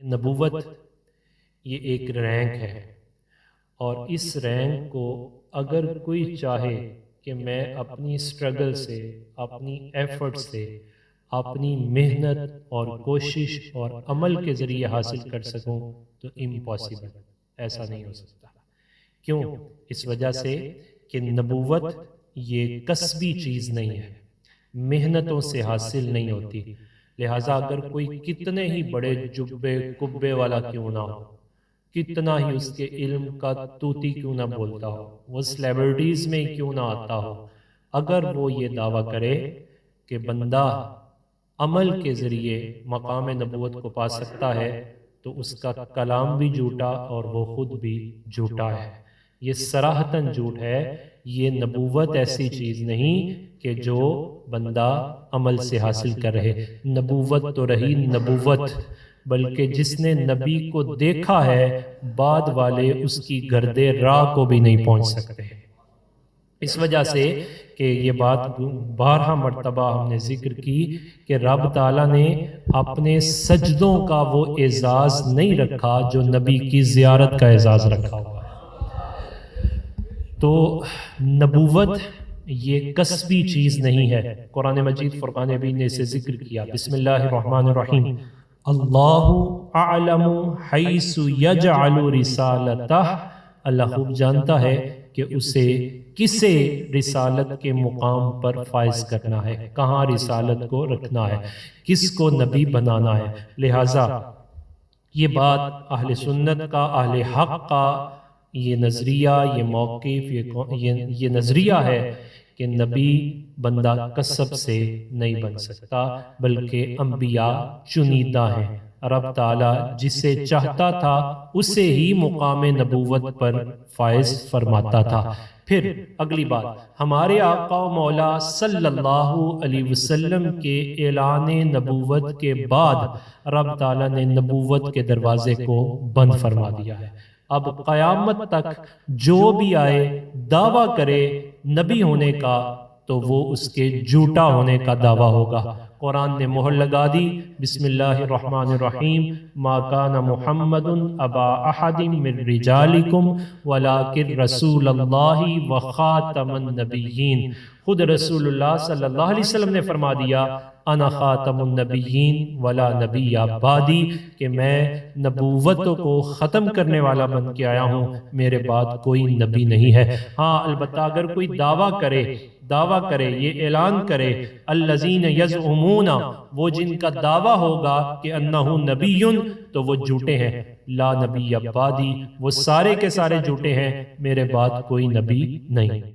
نبوت یہ ایک رینک ہے، اور اس رینک کو اگر کوئی چاہے کہ میں اپنی سٹرگل سے، اپنی ایفرٹ سے، اپنی محنت اور کوشش اور عمل کے ذریعے حاصل کر سکوں تو امپاسبل، ایسا نہیں ہو سکتا۔ کیوں؟ اس وجہ سے کہ نبوت یہ کسبی چیز نہیں ہے، محنتوں سے حاصل نہیں ہوتی۔ لہٰذا اگر کوئی کتنے ہی بڑے جبے کبے والا کیوں نہ ہو، کتنا ہی اس کے علم کا توتی کیوں نہ بولتا ہو، وہ سلیبریٹیز میں کیوں نہ آتا ہو، اگر وہ یہ دعویٰ کرے کہ بندہ عمل کے ذریعے مقام نبوت کو پا سکتا ہے تو اس کا کلام بھی جھوٹا اور وہ خود بھی جھوٹا ہے۔ یہ صراحتاً جھوٹ ہے۔ یہ نبوت ایسی چیز نہیں کہ جو بندہ عمل سے حاصل کر رہے۔ نبوت تو رہی نبوت، بلکہ جس نے نبی کو دیکھا ہے بعد والے اس کی گرد راہ کو بھی نہیں پہنچ سکتے۔ اس وجہ سے کہ یہ بات 12 مرتبہ ہم نے ذکر کی کہ رب تعالیٰ نے اپنے سجدوں کا وہ اعزاز نہیں رکھا جو نبی کی زیارت کا اعزاز رکھا ہوا ہے۔ تو نبوت یہ کسبی چیز نہیں ہے۔ قرآن مجید فرقان حمید نے اسے ذکر کیا۔ بسم اللہ الرحمن الرحیم، اللہ اعلم حیث یجعل رسالتہ، اللہ خوب جانتا ہے کہ اسے کسے رسالت کے مقام پر فائز کرنا ہے، کہاں رسالت کو رکھنا ہے، کس کو نبی بنانا ہے۔ لہٰذا یہ بات اہل سنت کا، اہل حق کا یہ نظریہ، یہ موقف، یہ نظریہ ہے کہ نبی بندہ کسب سے نہیں بن سکتا، بلکہ انبیاء چنیدہ ہیں۔ رب تعالیٰ جسے چاہتا تھا اسے ہی مقام نبوت پر فائز فرماتا تھا۔ پھر اگلی بات، ہمارے آقا و مولا صلی اللہ علیہ وسلم کے اعلان نبوت کے بعد رب تعالیٰ نے نبوت کے دروازے کو بند فرما دیا ہے۔ اب قیامت تک جو بھی آئے دعویٰ کرے نبی ہونے کا تو وہ اس کے جھوٹا ہونے کا دعویٰ ہوگا۔ قرآن نے مہر لگا دی، بسم اللہ الرحمن الرحیم، ما کان محمد ابا احد من رجالکم ولکن رسول اللہ وخاتم النبیین۔ خود رسول اللہ صلی اللہ علیہ وسلم نے فرما دیا، انا خاتم النبیین ولا نبی بعدی، کہ میں نبوتوں کو ختم کرنے والا بن کے آیا ہوں، میرے بعد کوئی نبی نہیں ہے۔ ہاں البتہ اگر کوئی دعویٰ کرے، یہ اعلان کرے، الذین یزعمون، وہ جن کا دعویٰ ہوگا کہ انہ نبی، تو وہ جھوٹے ہیں۔ لا نبی بعدی، وہ سارے کے سارے جھوٹے ہیں، میرے بعد کوئی نبی نہیں۔